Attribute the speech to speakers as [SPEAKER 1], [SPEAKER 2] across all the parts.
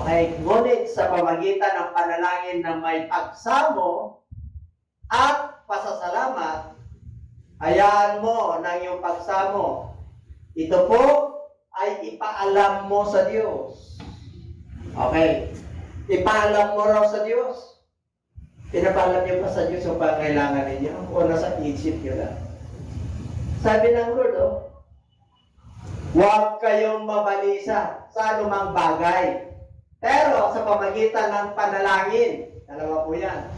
[SPEAKER 1] Okay, ngunit sa pamagitan ng panalangin na may pagsamo at pasasalamat, hayaan mo ng iyong pagsamo. Ito po ay ipaalam mo sa Diyos. Okay, ipaalam mo raw sa Diyos. Pinapaalam niyo pa sa Diyos yung pangailangan ninyo o nasa isip niyo lang. Sabi ng Lord, huwag kayong mabalisa sa anumang bagay. Pero sa pamagitan ng panalangin, dalawa po yan.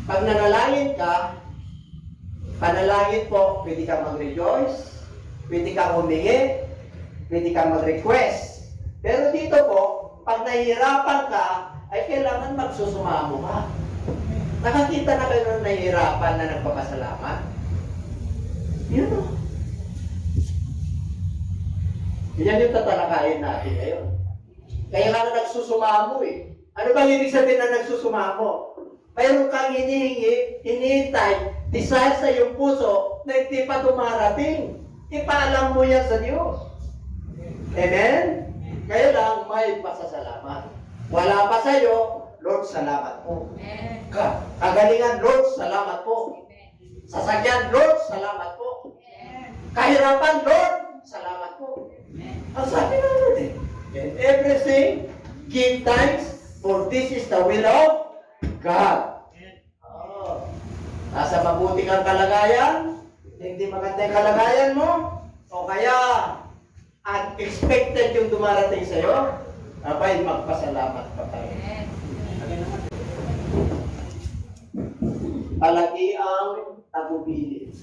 [SPEAKER 1] Pag nanalangin ka, panalangin po, pwede kang mag-rejoice, pwede kang humingi, pwede kang mag-request. Pero dito po, pag nahihirapan ka, ay kailangan magsusumamo ka. Nakakita na kayo ng nahihirapan na nagpapasalamat? Yun o. Yan yung tatalakayin natin ngayon. Kaya nga na nagsusumamo eh. Ano bang ibig sabihin na nagsusumamo? Mayroon kang hinihingi, hinihintay, desire sa iyong puso na hindi pa dumarating. Ipaalam mo yan sa Diyos. Amen? Kaya lang may pasasalamat. Wala pa sa iyo, Lord, salamat po. Kagalingan, Lord, salamat po. Sasakyan, Lord, salamat po. Kahirapan, Lord, salamat po. Ang sabi ng Lord eh, in everything, give thanks, for this is the will of God. Oh. Nasa mabuti kang kalagayan, hindi maganda yung kalagayan mo, o kaya unexpected yung dumarating sa'yo, abay, magpasalamat pa tayo. Palagi ang tagubilin.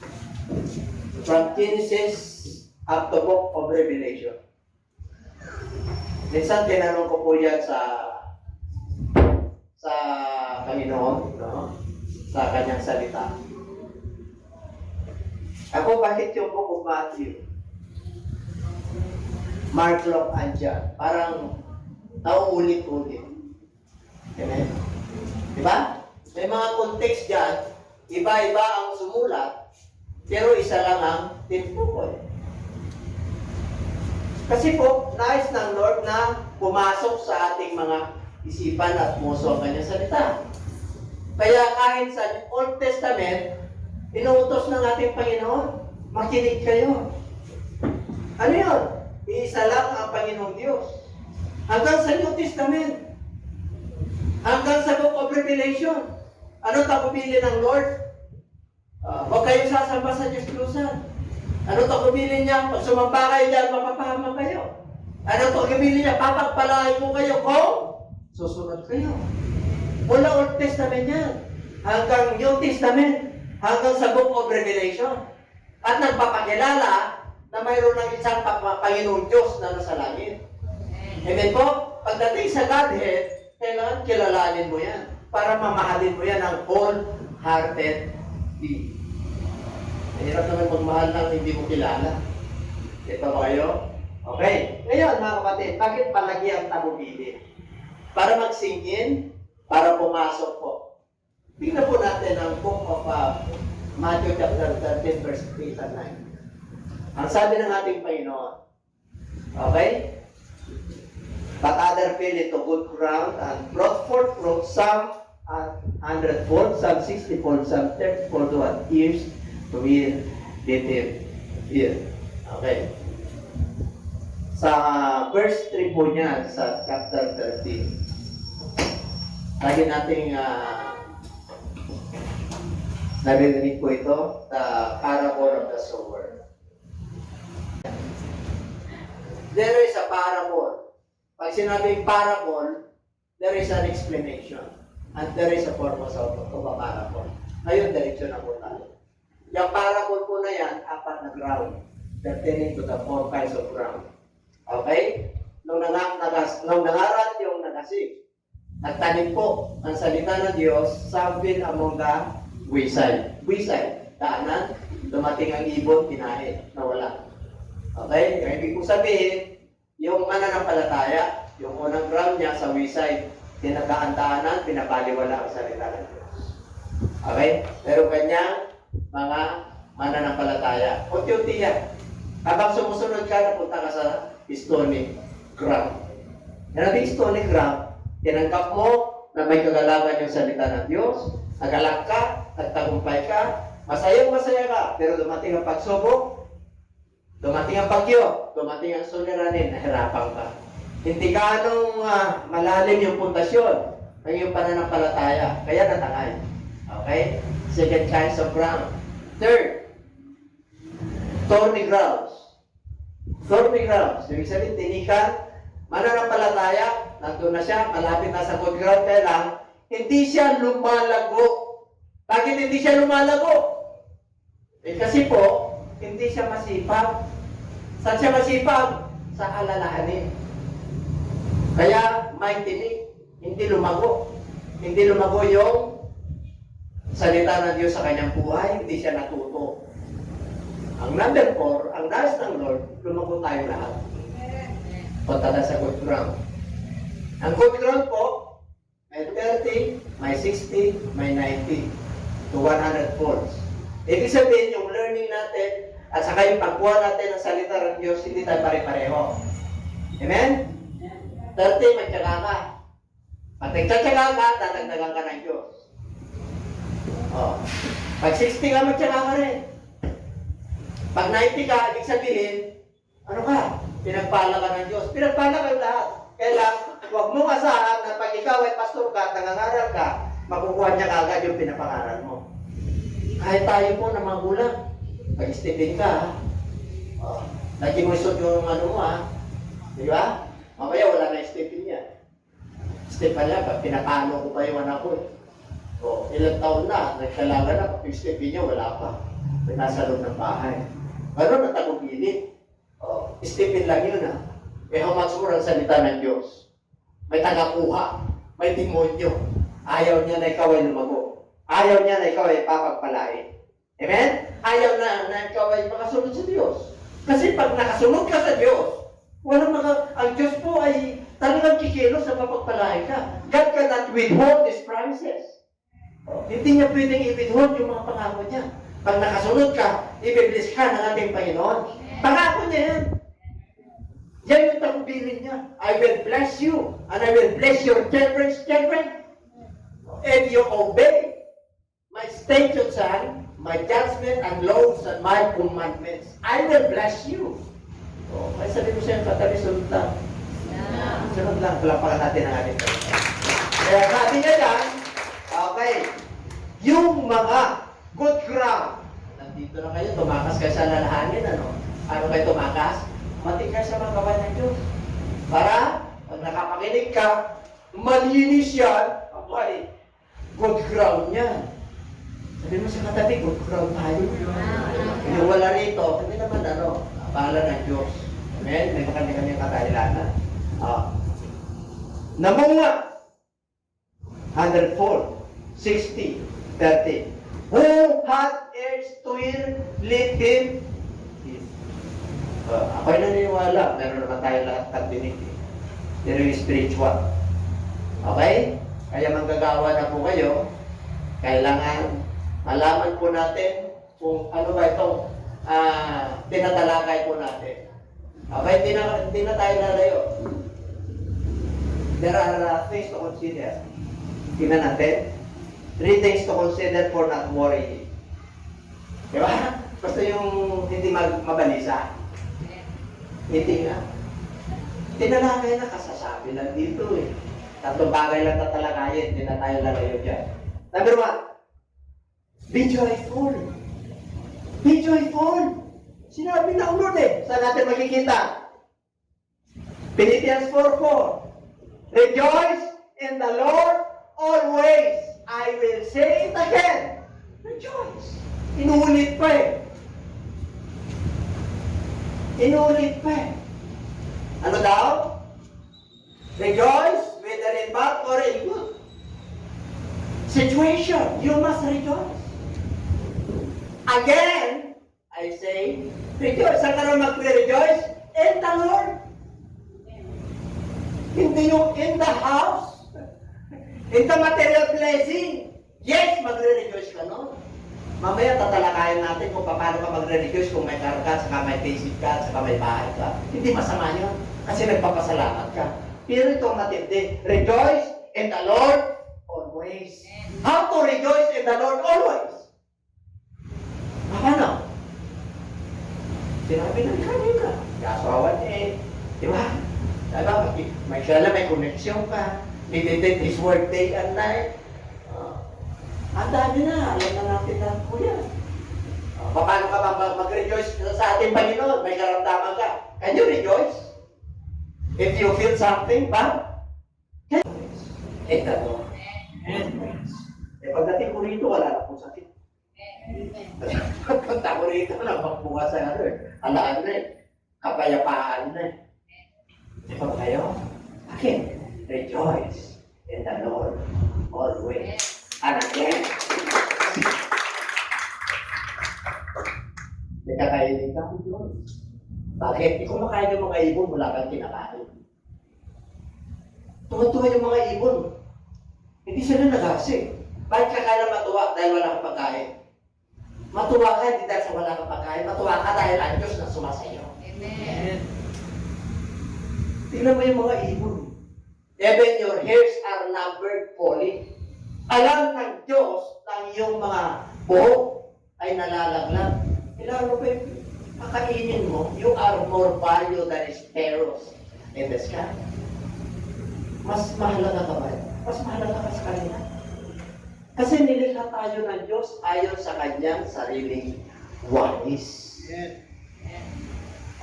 [SPEAKER 1] From Genesis up to Book of Revelation. Minsan tinanong ko po yan sa Panginoon, no? Sa kanyang salita. Ako, bakit yung Book of Matthew, Mark, Luke, and John, parang nauulit-ulit. Amen? Diba? May mga context dyan, iba-iba ang sumulat, pero isa lang ang tinutukoy. Kasi po, nais ng Lord na pumasok sa ating mga isipan at puso ang kanyang salita. Kaya kahit sa Old Testament, inuutos ng ating Panginoon, makinig kayo. Ano yun? Iisa lang ang Panginoong Diyos. Hanggang sa New Testament, hanggang sa Book of Revelation, ano tapupili ng Lord? Huwag kayong sasamba sa Diyos-Diyosan. Ano tapupili niya? Pag sumamba kayo dyan, mapapahama kayo. Ano tapupili niya? Papagpalain mo kayo kung susunod kayo. Mula Old Testament yan, hanggang New Testament, hanggang sa Book of Revelation. At nagpapakilala na mayroon ng isang Panginoong Diyos na nasa langit. Amen po? Pagdating sa Godhead, kailangan kilalanin mo yan para mamahalin mo yan ang wholeheartedly. Mahirap naman magmahal ng hindi mo kilala. Ito ba kayo? Okay. Ngayon, mga kapatid, bakit palagi ang tagubilin? Para magsingin, para pumasok po. Tingnan po natin ang Book of Matthew chapter 13, verse 8 and 9. Ang sabi ng ating Panginoon, okay? But other fell into good ground and brought forth fruit, some 100-fold, some 60-fold, some 30-fold, what years to be dated here. Okay. Sa verse 3 po niya, sa chapter 13, lagi nating narinig po ito, the parable of the sower. There is a parable. Pag sinabing parable, there is an explanation. And there is a purpose of a parable. Ngayon, direksyon na po tayo. Yung parable po na yan, 4 na ground. Pertaining to the 4 kinds of ground. Okay? Nung nangaral yung nagasip, nagtanim po ang salita ng Diyos, some fell among the wayside. Wayside, daanan, dumating ang ibon, kinain, nawala. Okay? Yung ibig kong sabihin, yung mananampalataya, yung unang ground niya sa wayside, tinagdaan-daanan, pinapaliwala ang salita ng Diyos. Okay? Pero kanyang mga mananampalataya. Unti-unti yan. Habang sumusunod ka, napunta ka sa stony ground. Yan natin stony ground, Tinanggap mo na may kagalakan yung salita ng Diyos, nagalak ka, nagtagumpay ka, masaya ka, pero dumating ang pagsubok, dumating ang bagyo, dumating ang suliranin, nahirapan ka. Hindi ganong malalim yung pundasyon ng iyong pananampalataya, kaya natangay. Okay? Second chance of ground. Third, thorny grounds. Thorny grounds. Ibig sabihin, tinikan, mananampalataya, nandun na siya, malapit na sa good ground, kaya lang, hindi siya lumalago. Bakit hindi siya lumalago? Kasi po, hindi siya masipag. Saan siya masipag? Sa alalahanin. Kaya, may tinig, hindi lumago. Hindi lumago yung salita ng Diyos sa kanyang buhay, hindi siya natuto. Ang number 4, ang nais ng Lord, lumago tayo lahat. Punta na sa good ground. Ang good ground po, may 30, may 60, may 90 to 100 folds. Ibig sabihin, yung learning natin at saka yung pagkuha natin ng salita ng Diyos, hindi tayo pare-pareho. Amen? 30, magtyaga ka. Pag nagtsatsaga ka, dadagdagan ka ng Diyos. Pag 60 ka, magtyaga ka rin. Pag 90 ka, ibig sabihin, ano ka? Pinagpala ka ng Diyos. Pinagpala ka lahat. Kaya lang, huwag mong asahan na pag ikaw ay pastor ka at nangangaral ka, makukuha niya kagad yung pinapangaral mo. Kahit tayo po na magulang, pag-stepin ka, lagi mo isot yung ano mo, di ba? Mamaya wala na stepin niya. Step pa niya, pag pinapalo ko pa yung anak ko. Ilang taon na, nagkalaga na, pag stepin niya, wala pa. Nasa loob ng bahay. Gano'n na tagubilin. Stepin lang yun how much more ang salita ng Diyos? May tagakuha, may demonyo. Ayaw niya na ikaw ay lumago. Ayaw niya na ikaw ay papagpalain. Amen? Ayaw na ikaw ay makasunod sa Diyos. Kasi pag nakasunod ka sa Diyos, ang Diyos po ay talagang kikilos sa papagpalain ka. God cannot withhold His promises. Hindi niya pwedeng i-withhold yung mga pangako niya. Pag nakasunod ka, i-bless ka ng ating Panginoon. Pangako niya yan. Yan yung tagubilin niya. I will bless you, and I will bless your children's children. If you obey my statutes and my judgment and laws and my commandments, I will bless you. Ay sabi mo siya, katabi, sunod lang. Sunod lang, palapakan natin ang ating Panginoon. Kaya sabi niya yan, okay, yung mga good ground, nandito na kayo, tumakas kayo sa lalahanin, ano kayo tumakas? Matik ka sa mga gawa ng Diyos. Para, pag nakapakinig ka, malinis yan, okay, good ground yan. Sabi mo sa katabi, good ground tayo. Yung wala rito, hindi naman bahala ng Diyos. Amen? May kanya-kanyang kadahilanan. Namunga, 104, 60, 30. Who had ears to hear, let him hear. Ako'y naniniwala, meron naman tayo lahat katinig. Pero yung spiritual. Okay? Kaya manggagawa na po kayo, kailangan malaman po natin kung ano ba itong tinatalakay po natin. Okay? Hindi na tayo lalayo. There are things to consider. Tingnan natin. 3 things to consider for not worrying. Di ba? Basta yung hindi mabalisa. Hindi nga. Tinalakay na, kasasabi lang dito eh. Tatlong bagay lang tatalakayin, hindi na tayo lalayo dyan. Number 1, be joyful. Be joyful. Sinabi na Lord saan natin makikita? Philippians 4:4. Rejoice in the Lord always. I will say it again. Rejoice. Inuulit pa Inuulit pa Ano daw? Rejoice, whether in bad or in good situation, you must rejoice. Again, I say, rejoice. Saan ka naman magre-rejoice? In the Lord. Hindi yung in the house. In the material blessing. Yes, magre-rejoice ka no? Mamaya tatalakayan natin kung paano ka magre-rejoice kung may car ka, saka may basic ka, saka may bahay ka. Hindi masama yun. Kasi nagpapasalamat ka. Pero ito matindi. Rejoice in the Lord always. How to rejoice in the Lord always? Paano? Sinabi na kanina, kasawan di ba? Diba? May kailan may connection ka. Meditate His word day and night. Ang dami na. Alam na natin na po yan. Paano ka ba mag-rejoice sa ating Panginoon? May karamdaman ka. Can you rejoice? If you feel something bad? Can you rejoice? Ito. Pagdating ko rito, wala na pong sakit. Pagpunta ko rito, nagpagbukas sa alaan na kapayapaan na Di ba kayo? Bakit? Rejoice in the Lord always. And again, may kakainin ka kung Diyos. Bakit? Di kumakain yung mga ibon, wala kang kinakain. Tuwa-tuwa yung mga ibon. Hindi sila nagasi. Bakit ka kaya matuwa dahil wala kang pagkain? Matuwa ka hindi dahil sa wala kang pagkain. Matuwa ka dahil ang Diyos na sumasayo. Amen. Tingnan mo yung mga ibon. Even your hairs are numbered, Polly. Alam ng Diyos na iyong mga buhok ay nalalaglag. Ilan mo ba yung kakainin mo? You are more value than sparrows in the sky. Mas mahalaga ka ba? Mas mahalaga ka sa kanila. Kasi nilikha tayo ng Diyos ayon sa kanyang sariling wais.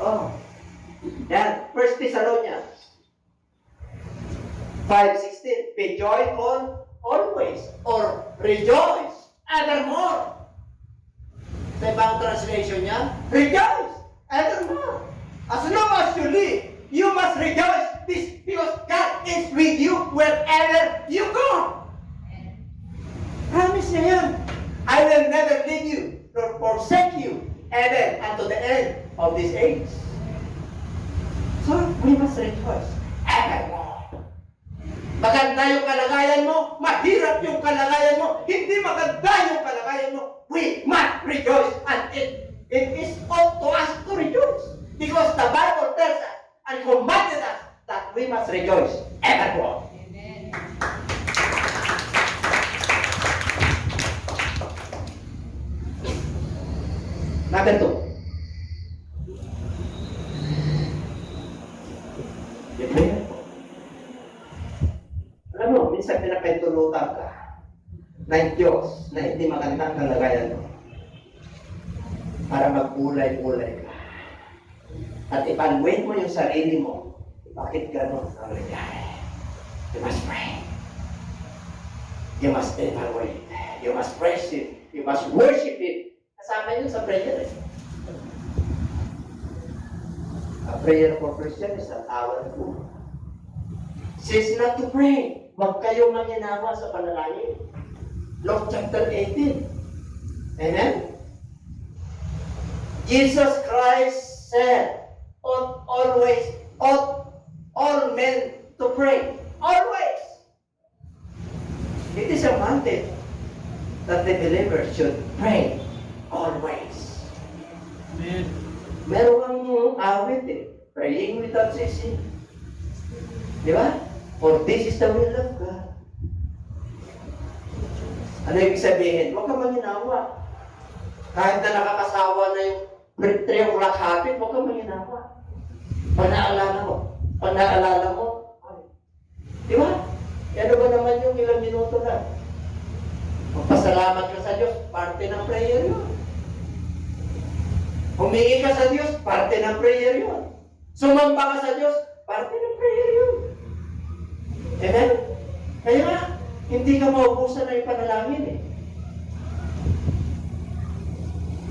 [SPEAKER 1] Oh. Yan. 1 Thessalonians 5:16. Be joyful always, or rejoice evermore. Sa ibang translation niya, rejoice evermore. As long as you live, you must rejoice because God is with you wherever you go. Promise niya yan. I will never leave you nor forsake you even unto the end of this age. So, we must rejoice evermore. Maganda yung kalagayan mo, mahirap yung kalagayan mo, hindi maganda yung kalagayan mo, we must rejoice. And it is up to us to rejoice. Because the Bible tells us and commanded us that we must rejoice evermore. Amen. Number 2. Alam mo, minsan pinapentulutan ka ng Diyos na hindi magandang kalagayan mo para magkulay-kulay ka. At ipanwait mo yung sarili mo, bakit gano'n ang nangyayari? You must pray. You must evaluate. You must praise Him. You must worship Him. Kasama yun sa prayer. A prayer for Christian is an hour and two. Says not to pray. Huwag kayong manginawa sa panalangin. Luke chapter 18. Amen? Jesus Christ said, ought all men to pray. Always. It is a mandate that the believer should pray always. Amen. Meron kang awit praying without ceasing. Di ba? For this is the will of God. Ano ibig sabihin? Huwag kang manginawa. Kahit na nakakasawa na yung triumphal habit, huwag kang manginawa. Panaalala mo. Di ba? Ano ba naman yung ilang minuto lang? Magpasalamat ka sa Diyos, parte ng prayer yun. Humingi ka sa Diyos, parte ng prayer yun. Sumamba ka sa Diyos, parte ng prayer yun. Amen? Kaya hindi ka maubusan na yung panalangin eh.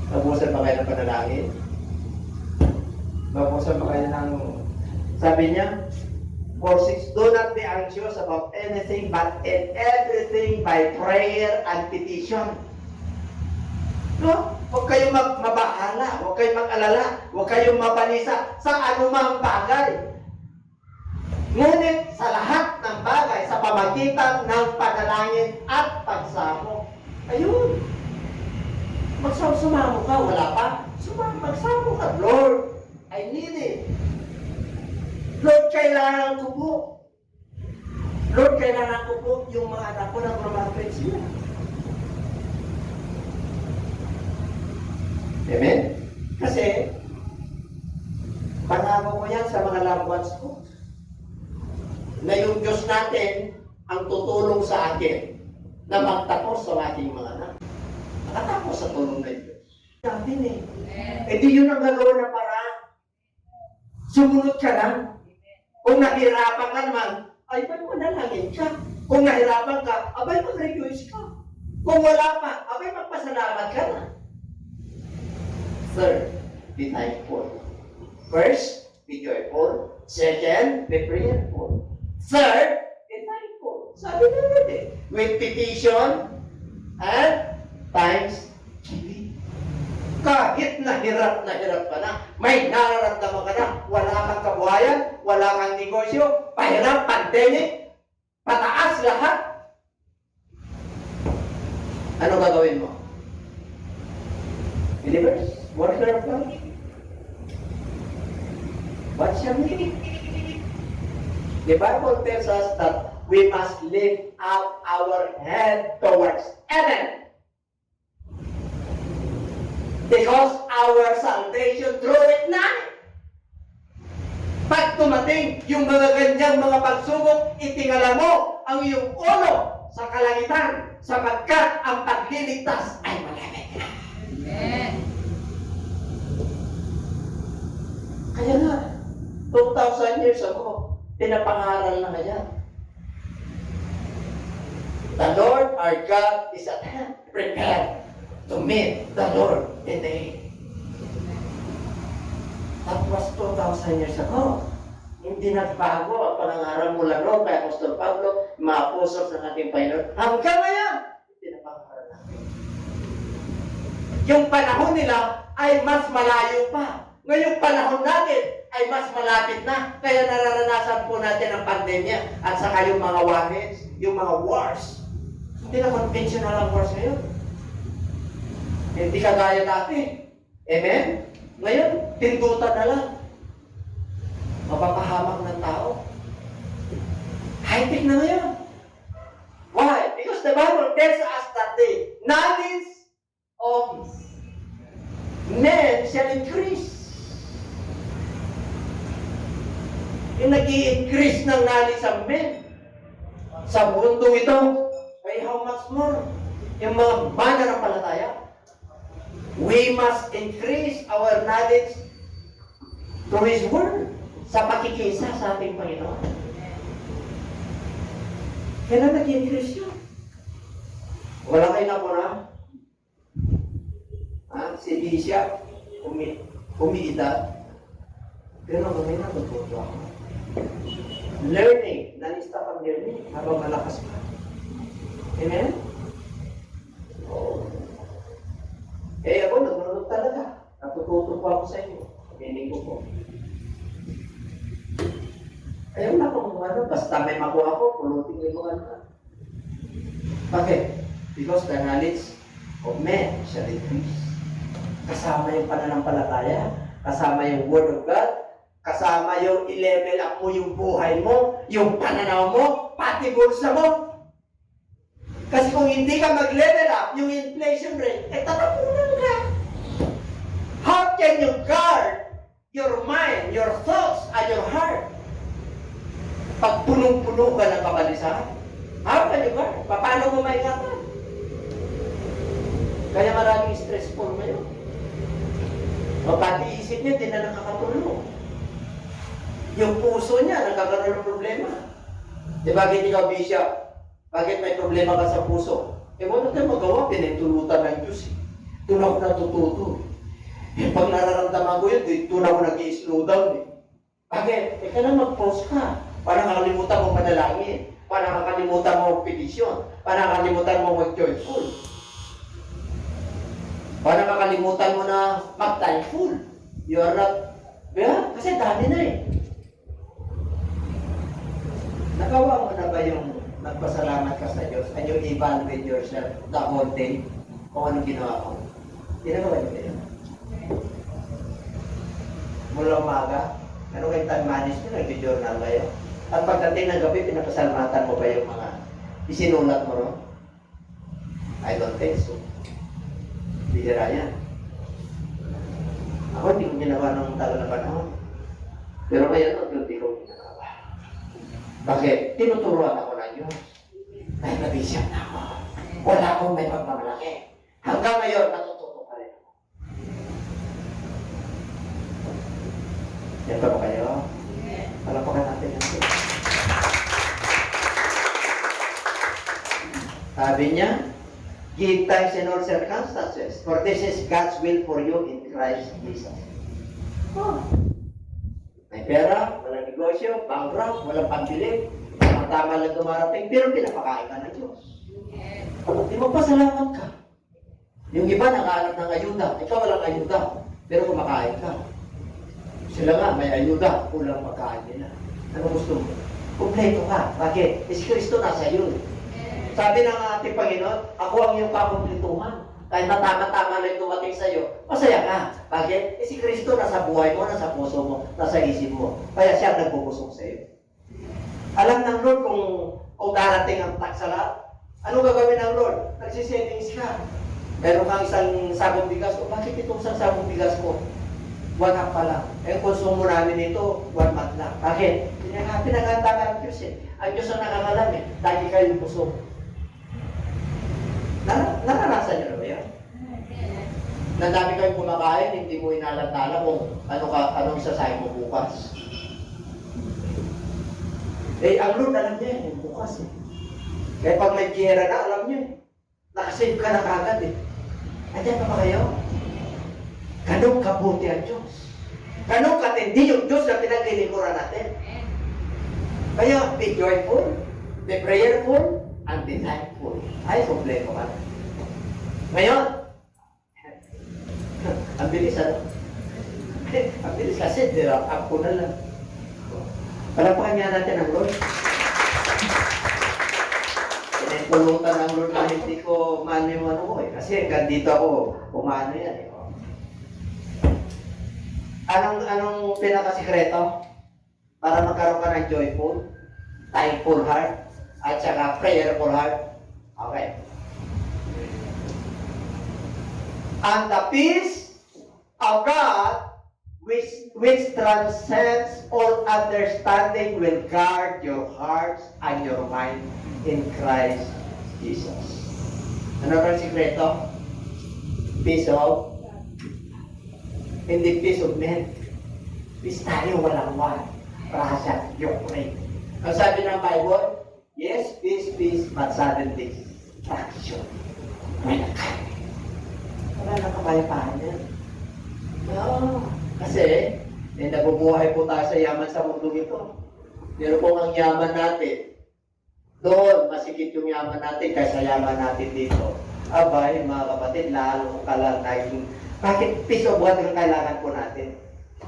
[SPEAKER 1] Maubusan ba kayo ng panalangin? Maubusan ba kayo ng... Sabi niya, Verse 6, do not be anxious about anything, but in everything by prayer and petition. No? Huwag kayong mabahala, huwag kayong mag-alala, huwag kayong mabalisa sa anumang bagay. Ngunit sa lahat ng bagay, sa pamagitan ng panalangin at pagsamo. Ayun. Sumamo ka, wala pa. Magsamo ka, Lord, I need it. Lord, kailangan ko po. Lord, kailangan ko po yung mga anak ko na graduate sila. Amen? Kasi, pangako ko yan sa mga loved ones ko. Na yung Diyos natin ang tutulong sa akin na magtapos sa aking mga anak. Nakatapos sa tulong ng Diyos. Natin eh. Eh di yun ang gagawin na paraan. Sumunod ka lang. Kung nahirapan ka naman, ay ba't manalangin ka? Kung nahirapan ka, abay mag-rejoice ka. Kung wala pa, abay magpasalamat ka na. Third, be thankful. First, be joyful. Second, be prayerful. Third, be thankful. Sabi na rin eh. With petition and thanksgiving. Kahit nahirap ka na, may nararamdaman ka na, wala kang kabuhayan, wala kang negosyo, pahirap, pandemic, pataas lahat. Ano gagawin mo? Believers, worker of God. What shall we do? The Bible tells us that we must lift up our head towards heaven. Because our salvation draweth nigh. Pag tumating yung mga ganyang mga pagsubok, itingala mo ang iyong ulo sa kalangitan sapagkat ang pagliligtas ay malapit na.
[SPEAKER 2] Amen.
[SPEAKER 1] Kaya nga, 2,000 years ago, pinapangaral na kaya. The Lord our God is at hand, prepared to meet the Lord in the air. That was 2,000 years ago. Hindi nagbago ang pangangaral mula noon kay Apostol Pablo, mga apostles ng ating Panginoon. Hanggang ngayon, pinapangaral natin. Yung panahon nila ay mas malayo pa. Ngayong panahon natin ay mas malapit na. Kaya nararanasan po natin ang pandemya at saka yung mga warheads, yung mga wars. Hindi na conventional ang wars ngayon. Hindi kagaya dati. Amen? Ngayon, tindutan na lang. Mapapahamak ng tao. High-tech na ngayon. Why? Because the Bible tells us that the knowledge of men shall increase. Yung nag-i-increase ng knowledge ng men sa mundo ito, ay how much more? Yung mga mananampalataya. We must increase our knowledge through His Word sa pakikisa sa ating Panginoon. Kailan nag-increase yun? Wala kayo na po na? Si Bishop, umiidad. Pero may natututo ako. Learning, non-stop ang learning habang malakas pa. Amen? Oh. Eh ako, nagulog talaga. Natututo po ako sa inyo. Pagkinig ko po. Ayaw na kung ano, basta may makuha ko, pulutin ko yung mga ano. Bakit? Because the knowledge of men shall increase. Kasama yung pananampalataya, kasama yung Word of God, kasama yung i-level up mo yung buhay mo, yung pananaw mo, pati bulsa mo. Kasi kung hindi ka mag-level up, yung inflation rate, eh tatapunan ka. How can you guard your mind, your thoughts, and your heart? Pag punong-puno ka ng kabalisahan, how can you guard? Paano mo maingatan? Kaya maraming stressful ngayon. O pati isip niya, hindi na nakakatulong. Yung puso niya, nagkakaroon ng problema. Di bakit ikaw, Bishop? Bakit may problema ka sa puso? Eh, wala tayo magawa, pinintulutan ng Diyos. Doon ako natututo. Eh, pag nararamdaman ko yun, doon ako nag-i-slow down. Bakit? Eh, kailan mag-pause ka? Para kakalimutan mo manalangin. Para kakalimutan mo petition. Para kakalimutan mo mag-joyful. Para kakalimutan mo na mag-thankful. You are not... Yeah, kasi dami na eh. Nagawa mo na ba yung nagpasalamat ka sa Diyos and you evaluate yourself the whole day kung anong ginawa mo? Ginagawa niyo ba yun? Mula umaga, ano kayo time management, nag-journal kayo? At pagdating ng gabi, pinapasalamatan mo ba yung mga isinulat mo ron? I don't think so. Bihira yan. Ako hindi ko ginawa ng tagal na panahon. Pero ngayon, hindi ko ginagawa. Bakit? Tinuturuan ako ng Diyos. Dahil nabisyan na ako. Wala akong may pagmamalaki. Hanggang ngayon, natututo pa rin ako. Yan ba kayo? Palapakan natin yan. Sabi niya, give thanks in all circumstances, for this is God's will for you in Christ Jesus. Oh. May pera, walang negosyo, bankrupt, walang pambili, tama lang dumarating, pero pinapakain ka ng Diyos. Di magpasalamat ka. Yung iba nakahanap ng ayuda, ikaw walang ayuda, pero kumakain ka. Sila nga, may ayuda, kulang pagkain nila. Ano gusto mo? Kompleto ka. Bakit? Si Kristo nasa iyo. Sabi ng ating Panginoon, ako ang iyong kakumpletuhan. Kahit na tama-tama lang dumating sa iyo, masaya ka. Bakit? Si Kristo nasa buhay mo, nasa puso mo, nasa isip mo. Kaya siya nagbubusog sa iyo. Alam ng Lord kung darating ang taksala, ano gagawin ng Lord? Nagsisettings ka. Meron kang isang sabong bigas, o bakit itong isang sabong bigas mo? 1 half pa lang. Eh, konsumo namin ito, 1 month lang. Bakit? Pinaganda ka ang Diyos eh. Ang Diyos ang nakakalam eh. Lagi kayong busog. Naranasan niyo na ba yan? Nandami kayong kumakain, hindi mo inalantala kung anong sasayin mo bukas. Eh, ang Lord alam niya yung bukas eh. Kaya pag may giyera na, alam niya eh. Nakasave ka na kagad eh. Andiyan pa ba kayo? Ganong kabuti ang Diyos. Ganong katindi yung Diyos na pinaglilingkuran natin. Kaya, be joyful, be prayerful, and be thankful. Ay, kompleto ka. Ngayon, ang bilis ano? Ang bilis kasi, dirap ko na lang. Palapakan nga natin ang Lord. Pinipulutan ang Lord na hindi ko man yung ano ko eh. Kasi hanggang dito ako, umano yan eh. Anong pinakasikreto? Para magkaroon ka ng joyful, thankful heart, at saka prayerful heart. Okay. And the peace of God, which transcends all understanding, will guard your hearts and your mind in Christ Jesus. Ano ang sikreto? Peace of hindi peace of men. Peace tayo, walang war. Prasya, Ukraine. Ang sabi ng Bible, yes, peace, peace, but suddenly, fraction. May nagkaya. Wala na kapayapaan yan. No. Kasi, nabubuhay po tayo sa yaman sa mundo ito. Pero kung ang yaman natin, doon, masikip yung yaman natin kaysa yaman natin dito. Abay, mga kapatid, lalo ka lang naging bakit peace of God ang kailangan po natin?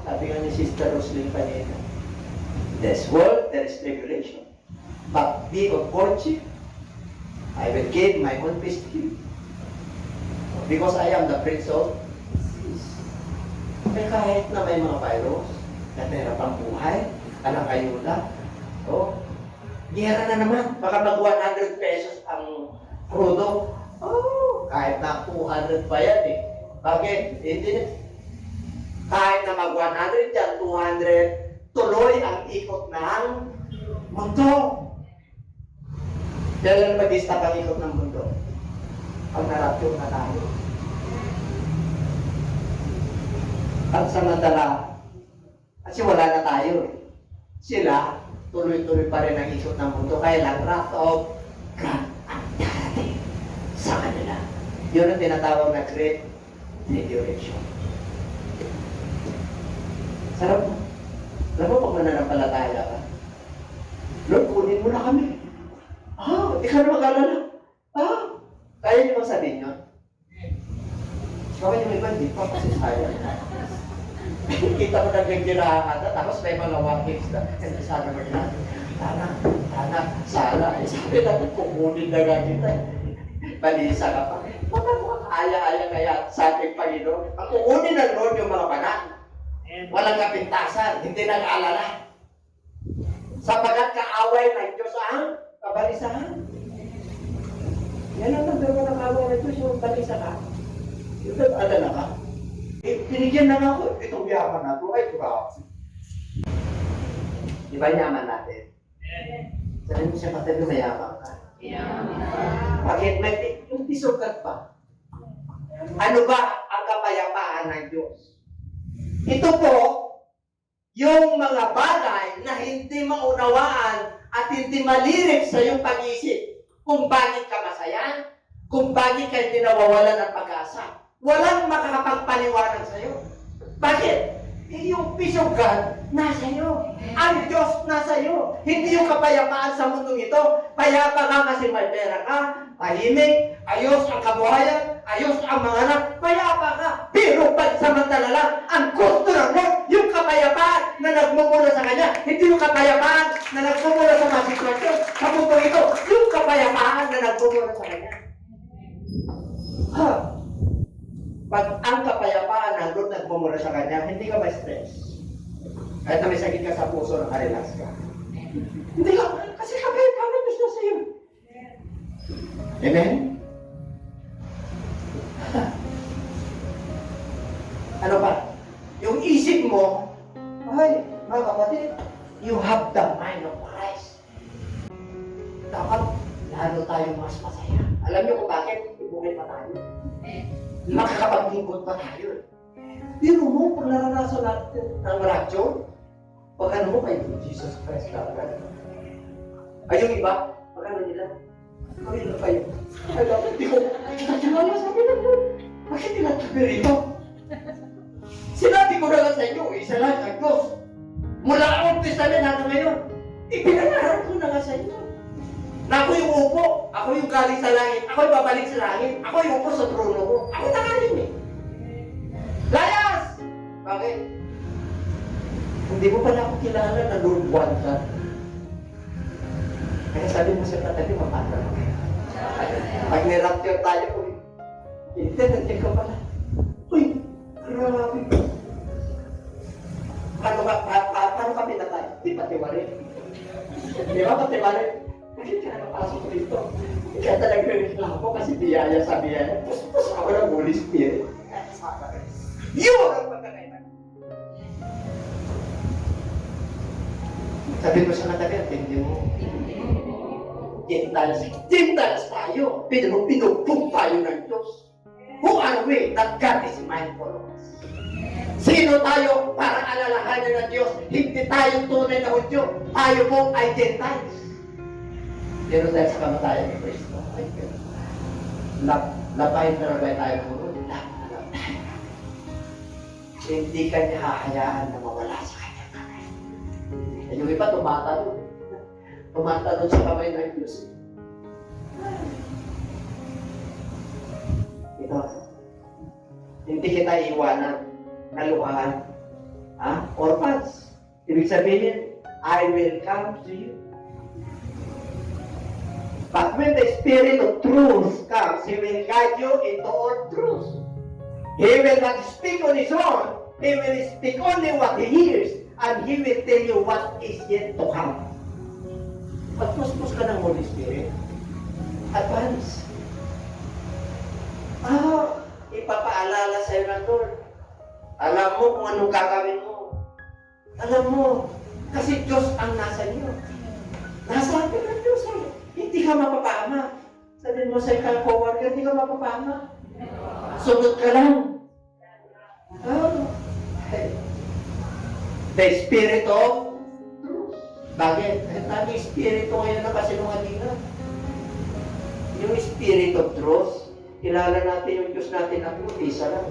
[SPEAKER 1] Sabi nga ni Sister Roslyn kanina, this world, there is tribulation. But be of good cheer. I will give my own peace to you. Because I am the Prince of Peace. Kaya kahit na may mga virus, natira pang buhay, alang ayuda, giyera na naman. Baka mag 100 pesos ang krudo. Kahit na 200 pa yan eh. Bakit? Hindi na. Kahit na mag 100 yan, 200, tuloy ang ikot ng mundo. Kailan mag-stop ang ikot ng mundo? Pag narapyo na tayo. At samantala, kasi wala na tayo eh. Sila, tuloy-tuloy pa rin ang ikot ng mundo. Kaya lang, wrath of God ang darating sa kanila. Yun ang tinatawag na great tribulation. Sarap mo. Alam mo, pag mananampalataya ka, Lord, kunin mo na kami. Hindi ka na mag-alala. Kaya niyo bang sabihin nyo? Baka yung iba, hindi pa kasi sayang. Kita mo nagagirahan na, tapos may mga warnings na, sana mo na, sala. Sabi natin, kukunin na nga kita. Balisa ka pa. Baka mo kaya-aya kaya sa ating Panginoon. Ang kukunin ng Lord yung mga banal. Walang kapintasan, hindi nag-aalala. Sapagat kaaway ng Diyos ang kabalisahan. Yan ang nagdama ng kaaway ng Diyos, yung balisa ka. Ito, alala ka. Pinigyan na nga ako, itong yaman na ito, ay grabe. Di ba yaman natin? Sabi mo siya katabi, mayaman ka. Bakit? May yung tisugat pa. Ano ba ang kapayapaan ng Diyos? Ito po, yung mga bagay na hindi maunawaan at hindi malirik sa iyong pag-isip kung bakit ka masaya, kung bakit ka hindi nawawalan ng pag-asa. Walang makakapagpaliwanag sa iyo. Bakit? Yung peace of God nasa iyo. Ang Diyos nasa iyo. Hindi yung kapayapaan sa mundong ito. Payapa ka kasi may pera ka, tahimik, ayos ang kabuhayan, ayos ang mga anak, payapa ka. Pero pagsamantala lang, ang gusto ng Lord, yung kapayapaan na nagmumula sa Kanya. Hindi yung kapayapaan na nagmumula sa mga sitwasyon. Sa mundong ito, yung kapayapaan na nagmumula sa Kanya. Pag ang kapayapaan ng Lord nagmumula sa Kanya, hindi ka ma-stress. Kahit na may sakit ka sa puso, nakarelax ka. Hindi ka, kasi kapayapaan ng Diyos na sa iyo. Amen? Ano pa? Yung isip mo, ay, mga kapatid, you have the mind of Christ. Dapat, lalo tayo mas masaya. Alam niyo kung bakit? Ibukit pa tayo. Makakapaglingkod pa tayo. Pero mo, pag naranasan natin ang radyo, pag ano mo kayo, Jesus Christ ka. Ay, yung iba, pag ano nila, kami na kayo. Ay, dapat di ko, nakakilala sa akin lang yun. Bakit tinatabi rito? Sinabi ko na lang sa inyo, isa lang ang Diyos. Mula akong Testament hanggang ngayon, ipinangarap ko na nga sa inyo. Na ako yung upo, ako yung galing sa langit, ako yung babalik sa langit, ako yung upo sa trono ko. Ako nangalim eh. Layas! Bakit? Hindi mo pala ako kilala na Lord One ka. Kaya sabi mo sa katabi, mapata mo. Pag nirapture tayo, uy, nandiyan ka pala. Uy, grabe. Paano kami na tayo? Di pa tiwarin. Di ba patiwarin? Bakit ka nakapasok dito? Kaya talaga reklamo kasi biyaya sa biyaya. Pus ako ng Holy Spirit. Yun ang pagkakaiba. Sabi mo sa katabi, hindi mo. Gentiles tayo. Pinupog tayo ng Diyos. Who are we that God is mindful of us? Sino tayo para alalahanin ng Diyos? Hindi tayo tunay na Hudyo. Tayo po ay Gentiles. Pero dahil sa kamatayan ni Kristo, ay labahin na rabay tayo puro. Hindi kanya hahayaan na mawala sa kanya. Yung iba tumatalon. Tumatalon sa kamay ng Diyos. Ito, hindi kita iwanan, naluhaan. Orphans. Ibig sabihin, I will come to you. But when the Spirit of truth comes, He will guide you into all truth. He will not speak on His own. He will speak only what He hears, and He will tell you what is yet to come. Pagpuspos ka ng Holy Spirit. Advance. Ipapaalala sa'yo ng Lord. Alam mo kung anong gagawin mo. Alam mo, kasi Diyos ang nasa niyo. Nasa atin ang Diyos. Hindi ka mapapama. Sabihin mo sa ikaw, co-worker, hindi ka mapapama. Sunod ka lang. The Spirit of Truth. Bakit? Ang daming Espiritu ngayon na kasinungalingan. Yung Spirit of Truth, kilala natin yung Diyos natin na isa lang.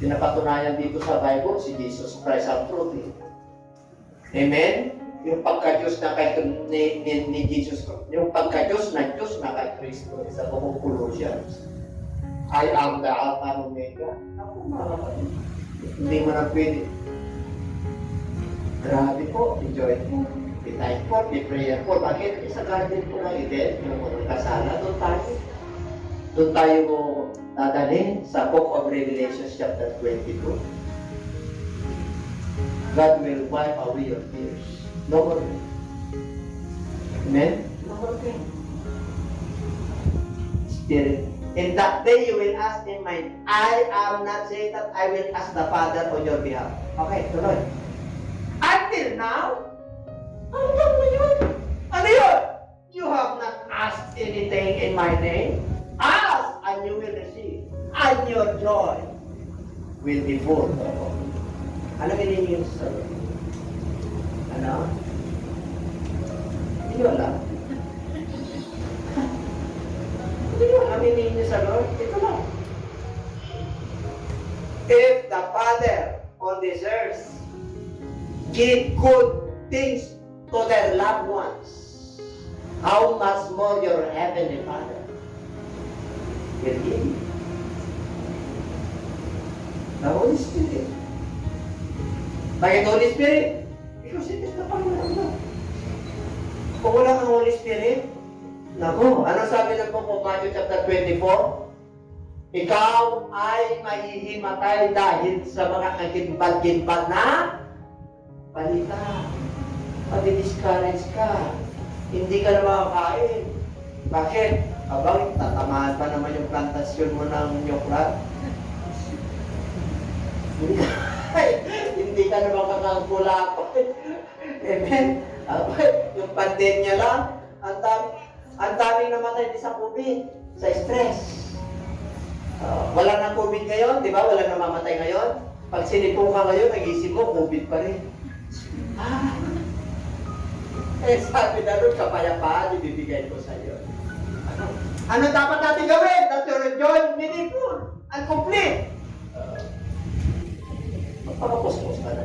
[SPEAKER 1] Pinapatunayan dito sa Bible, si Jesus Christ ang truth. Amen? Yung pagka-Diyos na kay ni Jesus, yung pagka-Diyos na kay Kristo sa buong Colossians. I am the Alpha and Omega. Ako mga kapatid. Hindi mo na pwede. Grabe po, enjoy po. Be-time po, be-prayer po. Bakit? Sa garden po ng Eden, yung mga kasala, doon tayo dadalhin sa Book of Revelation chapter 22. God will wipe away your tears. No more pain. Amen? No more pain. Spirit. In that day you will ask in mind, I am not saying that I will ask the Father on your behalf. Okay, tuloy. Until now, hanggang ngayon. Ano yun? You have not asked anything in my name. Ask and you will receive. And your joy will be full. Ano hiningi sa Lord? Ano? Hindi wala. Hindi wala. Ang hiningi sa Lord? Ito lang. If the Father on this earth give good things to their loved ones, how much more your heavenly Father will give you? The Holy Spirit. Bakit Holy Spirit? Because it is the power of God. Kung wala kang Holy Spirit, naku, ano sabi ng po Matthew chapter 24? Ikaw ay mahihimatay dahil sa mga kagimbal-gimbal na balita. Pag-discourage ka. Hindi ka na makakain. Bakit? Abang, tatamaan pa naman yung plantasyon mo ng nyoklat. Hindi ka na makakagulako. Amen? Yung pandemya lang, ang daming namatay din sa COVID, sa stress. Wala na COVID ngayon, di ba? Wala na mamatay ngayon. Pag sinipong ka ngayon, nag-isip mo, COVID pa rin. Sabi na doon, kapayapaan, ibibigay ko sa iyo. Ano dapat natin gawin? That your joy meaningful and complete. Magpapapos-pos ka na.